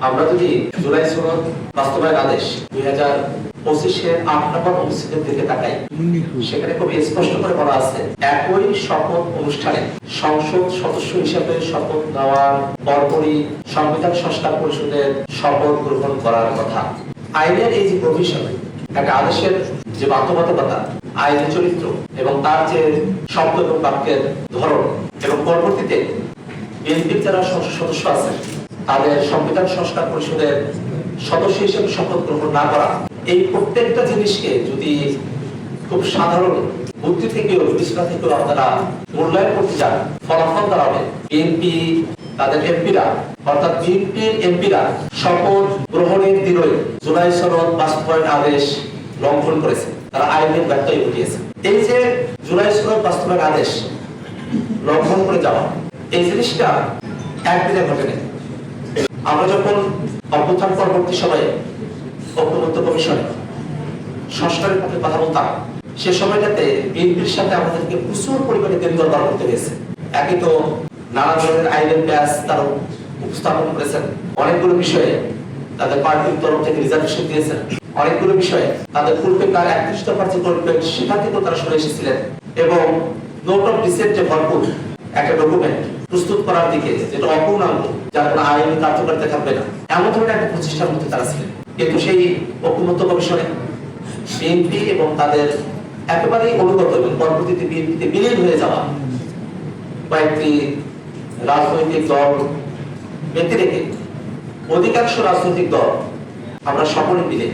আমরা যদি জুলাই সনদ বাস্তবায়ন আদেশ 2025-এর 8 নম্বর অনুচ্ছেদের দিকে তাকাই, সেখানে খুব স্পষ্ট করে বলা আছে, একই শপথ অনুষ্ঠানে সংসদ সদস্য হিসেবে শপথ নেওয়ার পরপরই সংবিধান সংস্কার পরিষদের শপথ গ্রহণ করার কথা। আইনের এই যে প্রভিশন, একটা আদেশের যে বাধ্যবাধকতা, আইনের চরিত্র এবং তার যে শব্দ এবং বাক্যের ধরন, এবং পরবর্তীতে বিএনপির যারা সংসদ সদস্য আছেন তাদের সংবিধান সংস্কার পরিষদের সদস্য হিসেবে শপথ গ্রহণ না করা, এই প্রত্যেকটা জিনিসকে যদি খুব সাধারণ বুদ্ধি থেকেও বিবেচনা থেকেও আপনারা মূল্যায়ন করতে চান, ফলাফল দাঁড়াবে বিএনপি তাদের এমপিরা, অর্থাৎ বিএনপির এমপিরা শপথ গ্রহণের দিনই জুলাই সনদ বাস্তবায়ন আদেশ লঙ্ঘন করেছে, তারা আইনের ব্যত্যয় ঘটিয়েছে। এই যে জুলাই সনদ বাস্তবায়ন আদেশ লঙ্ঘন করে যাওয়া, এই জিনিসটা একদিনে ঘটেনি। আমরা যখন অভ্যুত্থান পরবর্তী সময়ে ঐক্যমত্য কমিশনে সংস্কারের পক্ষে কথা বলতাম, সে সময়টাতে বিএনপির সাথে আমাদেরকে প্রচুর পরিমাণে দরবার করতে হয়েছে। একই তো নানা ধরনের আইনের প্যাচ তারা উপস্থাপন করেছেন, অনেকগুলো বিষয়ে তাদের পার্টির তরফ থেকে রিজার্ভেশন দিয়েছেন, অনেকগুলো বিষয়ে তাদের পূর্বেকার 31 দফার যে কমিটমেন্ট সেখান থেকেও তারা সরে এসেছিলেন, এবং নোট অফ ডিসেন্ট যে ভরপুর একটা ডকুমেন্ট প্রস্তুত করার দিকে, যেটা অপূর্ণাঙ্গ, যার কোনো আইনি কার্যকারিতা থাকবে না, এমন ধরনের একটা প্রচেষ্টার মধ্যে তারা ছিলেন। কিন্তু সেই ঐক্যমত্য কমিশনে বিএনপি এবং তাদের একেবারেই অনুগত এবং পরবর্তীতে বিএনপিতে বিলীন হয়ে যাওয়া কয়েকটি রাজনৈতিক দল ব্যক্তি রেখে অধিকাংশ রাজনৈতিক দল আমরা সকলে মিলে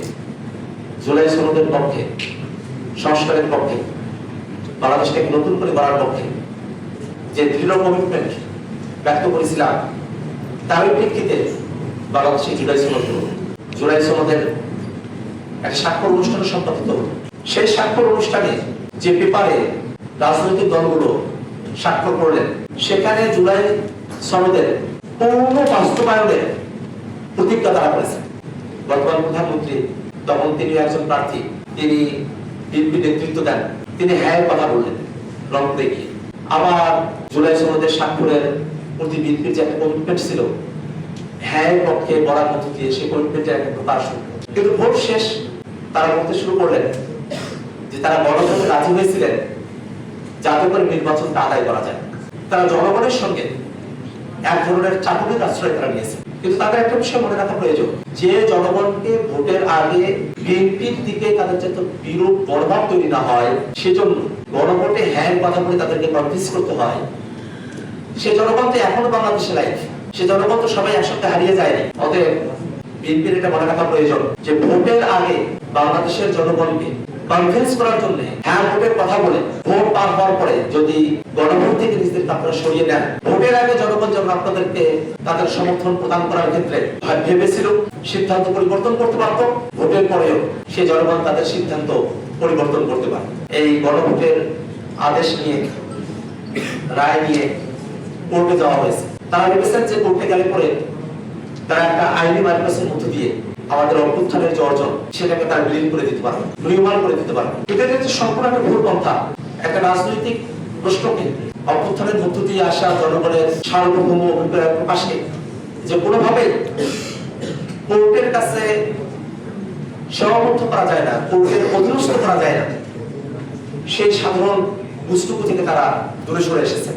জুলাই সনদের পক্ষে, সংস্কারের পক্ষে, বাংলাদেশটাকে নতুন করে গড়ার পক্ষে যে দৃঢ় কমিটমেন্ট ব্যক্ত করেছিলাম, তার প্রেক্ষিতে বাংলাদেশে জুলাই সনদের একটা স্বাক্ষর অনুষ্ঠান সম্পাদিত হল। সেই স্বাক্ষর অনুষ্ঠানে যে পেপারে রাজনৈতিক দলগুলো স্বাক্ষর করলেন, সেখানে জুলাই সনদের পূর্ণ বাস্তবায়নের প্রতিজ্ঞা তারা করেছেন। বর্তমান প্রধানমন্ত্রী, তখন তিনি একজন প্রার্থী, তিনি বিএনপি নেতৃত্ব দেন, তিনি হ্যাঁ কথা বললেন রংপুরে গিয়ে। আবার জুলাই সনদের স্বাক্ষরের প্রতি বিএনপির যে একটা কমিটমেন্ট ছিল, হ্যাঁ পক্ষে বলার মধ্য দিয়ে সেই কমিটমেন্টের একটা প্রকাশ হল। কিন্তু ভোট শেষ তারা বলতে শুরু করলেন যে তারা গণভোটে রাজি হয়েছিলেন যাতে করে নির্বাচনটা আদায় করা যায়। তারা জনগণের সঙ্গে এক ধরনের চাতুরির আশ্রয় তারা নিয়েছে। কিন্তু তাদের একটা বিষয় মনে রাখা প্রয়োজন, যে জনগণকে ভোটের আগে বিএনপির দিকে তাদের যাতে বিরূপ প্রভাব তৈরি না হয়, সেজন্য গণভোটে হ্যাঁ কথা বলে তাদেরকে কনভিন্স করতে হয়। সে জনগণ তো এখনো বাংলাদেশে লাইফ, সে জনগণ তো সবাই একসাথে হারিয়ে যায়নি। অতএব বিএনপির এটা মনে রাখা প্রয়োজন যে ভোটের আগে বাংলাদেশের জনগণকে কনভিন্স করার জন্য হ্যাঁ ভোটের কথা বলে ভোট পার হওয়ার পরে যদি গণভোট থেকে নিজেদেরকে আপনারা সরিয়ে নেন, ভোটের আগে জনগণ যেমন আপনাদেরকে তাদের সমর্থন প্রদান করার ক্ষেত্রে ভেবেছিল সিদ্ধান্ত পরিবর্তন করতে পারত, ভোটের পরেও সে জনগণ তাদের সিদ্ধান্ত পরিবর্তন করতে পারে। এই গণভোটের আদেশ নিয়ে, রায় নিয়ে কোর্টে যাওয়া হয়েছে। তারা ভেবেছেন যে কোর্টে গেলে পরে তারা একটা আইনি বাইপাসের মধ্য দিয়ে আমাদের অভ্যুত্থানের যে অর্জন সেটাকে তারা বিলীন করে দিতে পারবে, নির্মাণ করে দিতে পারবে। এটা হচ্ছে সম্পূর্ণ একটা ভুল পন্থা। একটা রাজনৈতিক প্রশ্নকে অভ্যুত্থানের মধ্য দিয়ে আসা জনগণের সার্বভৌম অভিপ্রায় প্রকাশে যে কোনোভাবে কোর্টের কাছে সীমাবদ্ধ করা যায় না, কোর্টের অধীনস্থ করা যায় না, সেই সাধারণ বুঝটুকু থেকে তারা দূরে সরে এসেছে।